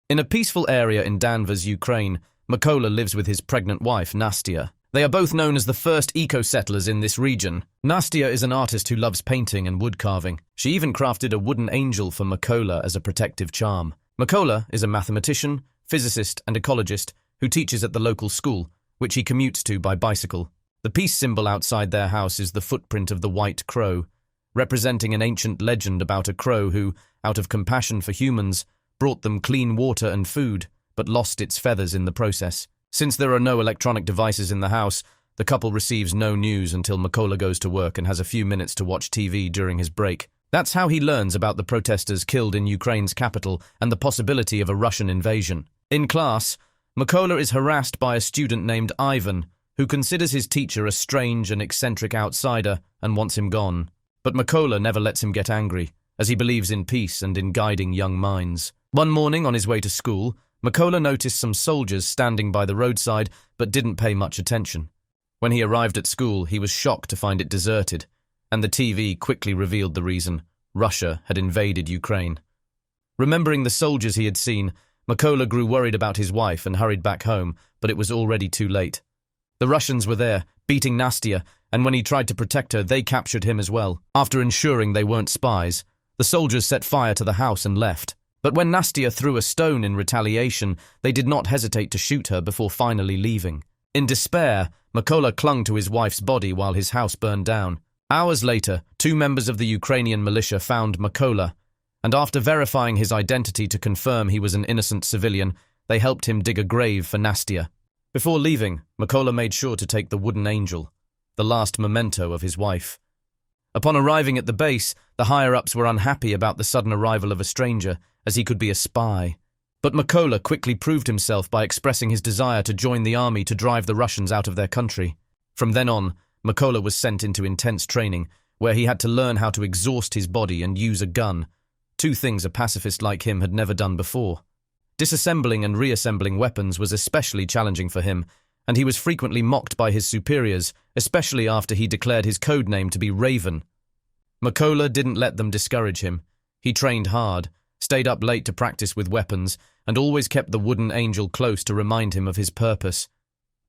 In a peaceful area in Danvers, Ukraine, Mykola lives with his pregnant wife, Nastya. They are both known as the first eco-settlers in this region. Nastya is an artist who loves painting and wood carving. She even crafted a wooden angel for Mykola as a protective charm. Mykola is a mathematician, physicist, and ecologist who teaches at the local school, which he commutes to by bicycle. The peace symbol outside their house is the footprint of the white crow, representing an ancient legend about a crow who, out of compassion for humans, brought them clean water and food, but lost its feathers in the process. Since there are no electronic devices in the house, the couple receives no news until Mykola goes to work and has a few minutes to watch TV during his break. That's how he learns about the protesters killed in Ukraine's capital and the possibility of a Russian invasion. In class, Mykola is harassed by a student named Ivan, who considers his teacher a strange and eccentric outsider and wants him gone. But Mykola never lets him get angry, as he believes in peace and in guiding young minds. One morning on his way to school, Mykola noticed some soldiers standing by the roadside but didn't pay much attention. When he arrived at school, he was shocked to find it deserted, and the TV quickly revealed the reason: Russia had invaded Ukraine. Remembering the soldiers he had seen, Mykola grew worried about his wife and hurried back home, but it was already too late. The Russians were there, beating Nastya, and when he tried to protect her, they captured him as well. After ensuring they weren't spies, the soldiers set fire to the house and left. But when Nastya threw a stone in retaliation, they did not hesitate to shoot her before finally leaving. In despair, Mykola clung to his wife's body while his house burned down. Hours later, 2 members of the Ukrainian militia found Mykola, and after verifying his identity to confirm he was an innocent civilian, they helped him dig a grave for Nastya. Before leaving, Mykola made sure to take the wooden angel, the last memento of his wife. Upon arriving at the base, the higher-ups were unhappy about the sudden arrival of a stranger, as he could be a spy. But Mykola quickly proved himself by expressing his desire to join the army to drive the Russians out of their country. From then on, Mykola was sent into intense training, where he had to learn how to exhaust his body and use a gun, 2 things a pacifist like him had never done before. Disassembling and reassembling weapons was especially challenging for him, and he was frequently mocked by his superiors, especially after he declared his code name to be Raven. Mykola didn't let them discourage him. He trained hard, stayed up late to practice with weapons, and always kept the wooden angel close to remind him of his purpose: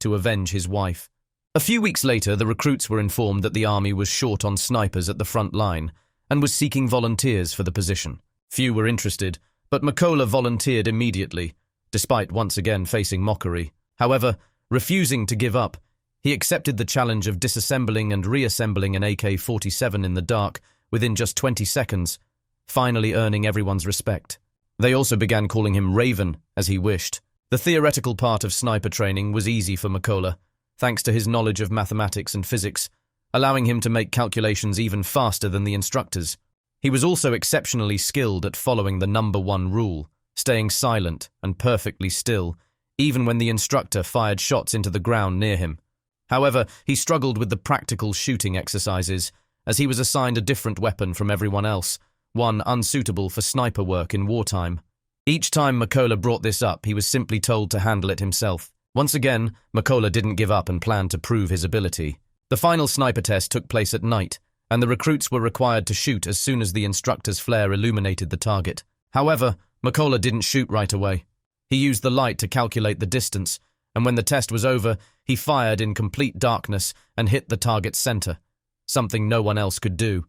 to avenge his wife. A few weeks later, the recruits were informed that the army was short on snipers at the front line and was seeking volunteers for the position. Few were interested, but Mykola volunteered immediately, despite once again facing mockery. However, refusing to give up, he accepted the challenge of disassembling and reassembling an AK-47 in the dark within just 20 seconds, finally earning everyone's respect. They also began calling him Raven, as he wished. The theoretical part of sniper training was easy for Mykola, thanks to his knowledge of mathematics and physics, allowing him to make calculations even faster than the instructors. He was also exceptionally skilled at following the #1 rule, staying silent and perfectly still, even when the instructor fired shots into the ground near him. However, he struggled with the practical shooting exercises, as he was assigned a different weapon from everyone else, one unsuitable for sniper work in wartime. Each time Mykola brought this up, he was simply told to handle it himself. Once again, Mykola didn't give up and planned to prove his ability. The final sniper test took place at night, and the recruits were required to shoot as soon as the instructor's flare illuminated the target. However, Mykola didn't shoot right away. He used the light to calculate the distance, and when the test was over, he fired in complete darkness and hit the target's center, something no one else could do.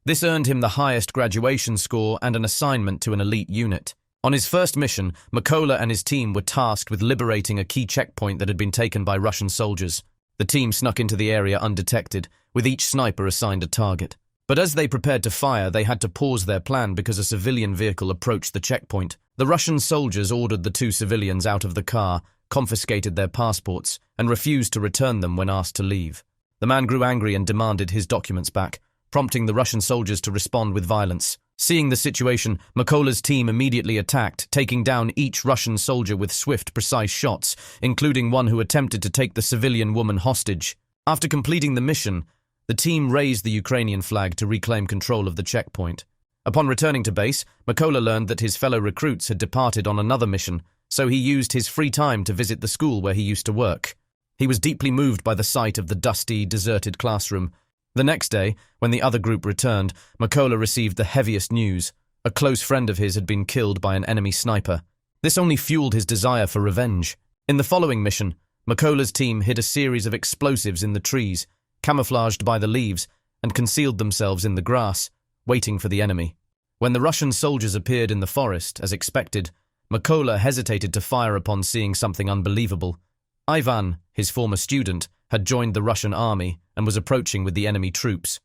This earned him the highest graduation score and an assignment to an elite unit. On his first mission, Mykola and his team were tasked with liberating a key checkpoint that had been taken by Russian soldiers. The team snuck into the area undetected, with each sniper assigned a target. But as they prepared to fire, they had to pause their plan because a civilian vehicle approached the checkpoint. The Russian soldiers ordered the 2 civilians out of the car, confiscated their passports, and refused to return them when asked to leave. The man grew angry and demanded his documents back, prompting the Russian soldiers to respond with violence. Seeing the situation, Mykola's team immediately attacked, taking down each Russian soldier with swift, precise shots, including one who attempted to take the civilian woman hostage. After completing the mission, the team raised the Ukrainian flag to reclaim control of the checkpoint. Upon returning to base, Mykola learned that his fellow recruits had departed on another mission, so he used his free time to visit the school where he used to work. He was deeply moved by the sight of the dusty, deserted classroom. The next day, when the other group returned, Mykola received the heaviest news. A close friend of his had been killed by an enemy sniper. This only fueled his desire for revenge. In the following mission, Makola's team hid a series of explosives in the trees, camouflaged by the leaves, and concealed themselves in the grass, waiting for the enemy. When the Russian soldiers appeared in the forest, as expected, Makola hesitated to fire upon seeing something unbelievable. Ivan, his former student, had joined the Russian army and was approaching with the enemy troops.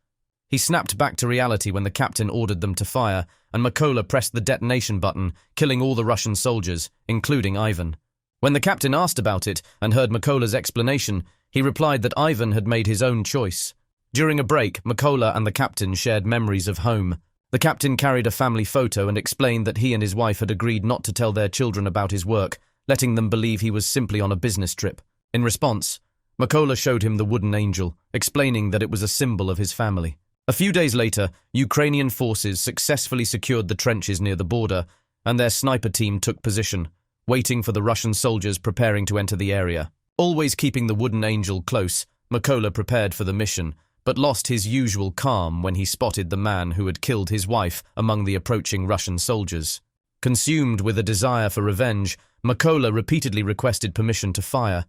He snapped back to reality when the captain ordered them to fire, and Makola pressed the detonation button, killing all the Russian soldiers, including Ivan. When the captain asked about it and heard Makola's explanation, he replied that Ivan had made his own choice. During a break, Makola and the captain shared memories of home. The captain carried a family photo and explained that he and his wife had agreed not to tell their children about his work, letting them believe he was simply on a business trip. In response, Makola showed him the wooden angel, explaining that it was a symbol of his family. A few days later, Ukrainian forces successfully secured the trenches near the border, and their sniper team took position, waiting for the Russian soldiers preparing to enter the area. Always keeping the wooden angel close, Makola prepared for the mission, but lost his usual calm when he spotted the man who had killed his wife among the approaching Russian soldiers. Consumed with a desire for revenge, Makola repeatedly requested permission to fire,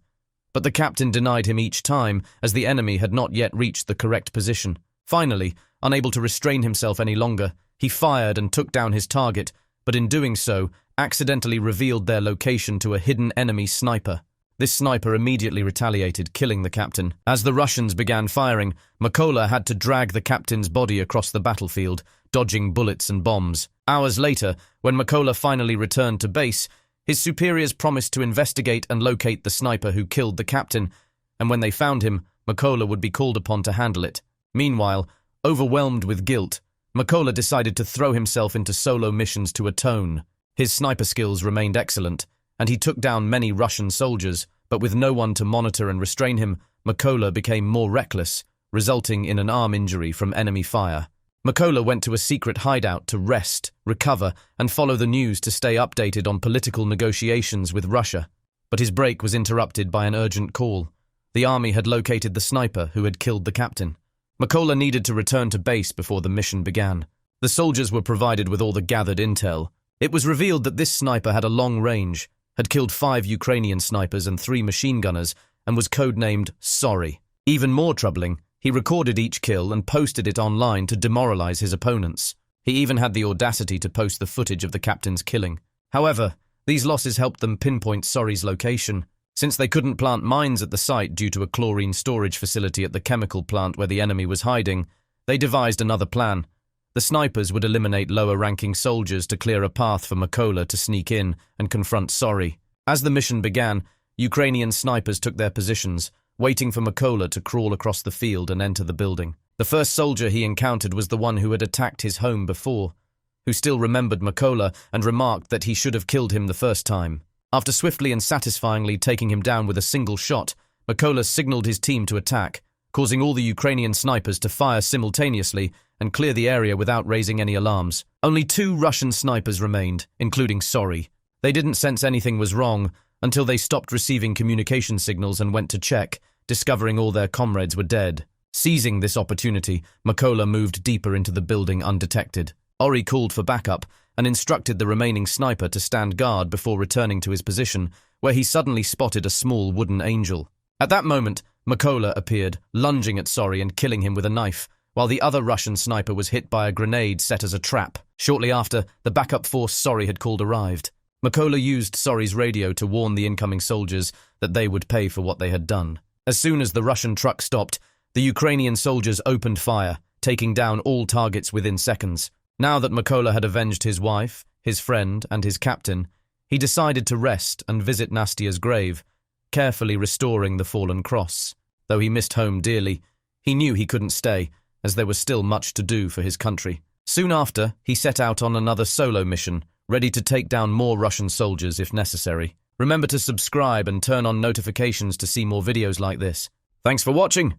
but the captain denied him each time as the enemy had not yet reached the correct position. Finally, unable to restrain himself any longer, he fired and took down his target, but in doing so, accidentally revealed their location to a hidden enemy sniper. This sniper immediately retaliated, killing the captain. As the Russians began firing, Makola had to drag the captain's body across the battlefield, dodging bullets and bombs. Hours later, when Makola finally returned to base, his superiors promised to investigate and locate the sniper who killed the captain, and when they found him, Makola would be called upon to handle it. Meanwhile, overwhelmed with guilt, Makola decided to throw himself into solo missions to atone. His sniper skills remained excellent, and he took down many Russian soldiers, but with no one to monitor and restrain him, Makola became more reckless, resulting in an arm injury from enemy fire. Makola went to a secret hideout to rest, recover, and follow the news to stay updated on political negotiations with Russia. But his break was interrupted by an urgent call. The army had located the sniper who had killed the captain. Makola needed to return to base before the mission began. The soldiers were provided with all the gathered intel. It was revealed that this sniper had a long range, had killed 5 Ukrainian snipers and 3 machine gunners, and was codenamed Sorry. Even more troubling, he recorded each kill and posted it online to demoralize his opponents. He even had the audacity to post the footage of the captain's killing. However, these losses helped them pinpoint Sorry's location. Since they couldn't plant mines at the site due to a chlorine storage facility at the chemical plant where the enemy was hiding, they devised another plan. The snipers would eliminate lower-ranking soldiers to clear a path for Makola to sneak in and confront Sorry. As the mission began, Ukrainian snipers took their positions, waiting for Makola to crawl across the field and enter the building. The first soldier he encountered was the one who had attacked his home before, who still remembered Makola and remarked that he should have killed him the first time. After swiftly and satisfyingly taking him down with a single shot, Makola signaled his team to attack, causing all the Ukrainian snipers to fire simultaneously and clear the area without raising any alarms. Only 2 Russian snipers remained, including Sorry. They didn't sense anything was wrong until they stopped receiving communication signals and went to check, discovering all their comrades were dead. Seizing this opportunity, Makola moved deeper into the building undetected. Ori called for backup and instructed the remaining sniper to stand guard before returning to his position, where he suddenly spotted a small wooden angel. At that moment, Makola appeared, lunging at Sorry and killing him with a knife, while the other Russian sniper was hit by a grenade set as a trap. Shortly after, the backup force Sorry had called arrived. Makola used Sorry's radio to warn the incoming soldiers that they would pay for what they had done. As soon as the Russian truck stopped, the Ukrainian soldiers opened fire, taking down all targets within seconds. Now that Makola had avenged his wife, his friend, and his captain, he decided to rest and visit Nastia's grave, carefully restoring the fallen cross. Though he missed home dearly, he knew he couldn't stay, as there was still much to do for his country. Soon after, he set out on another solo mission, ready to take down more Russian soldiers if necessary. Remember to subscribe and turn on notifications to see more videos like this. Thanks for watching!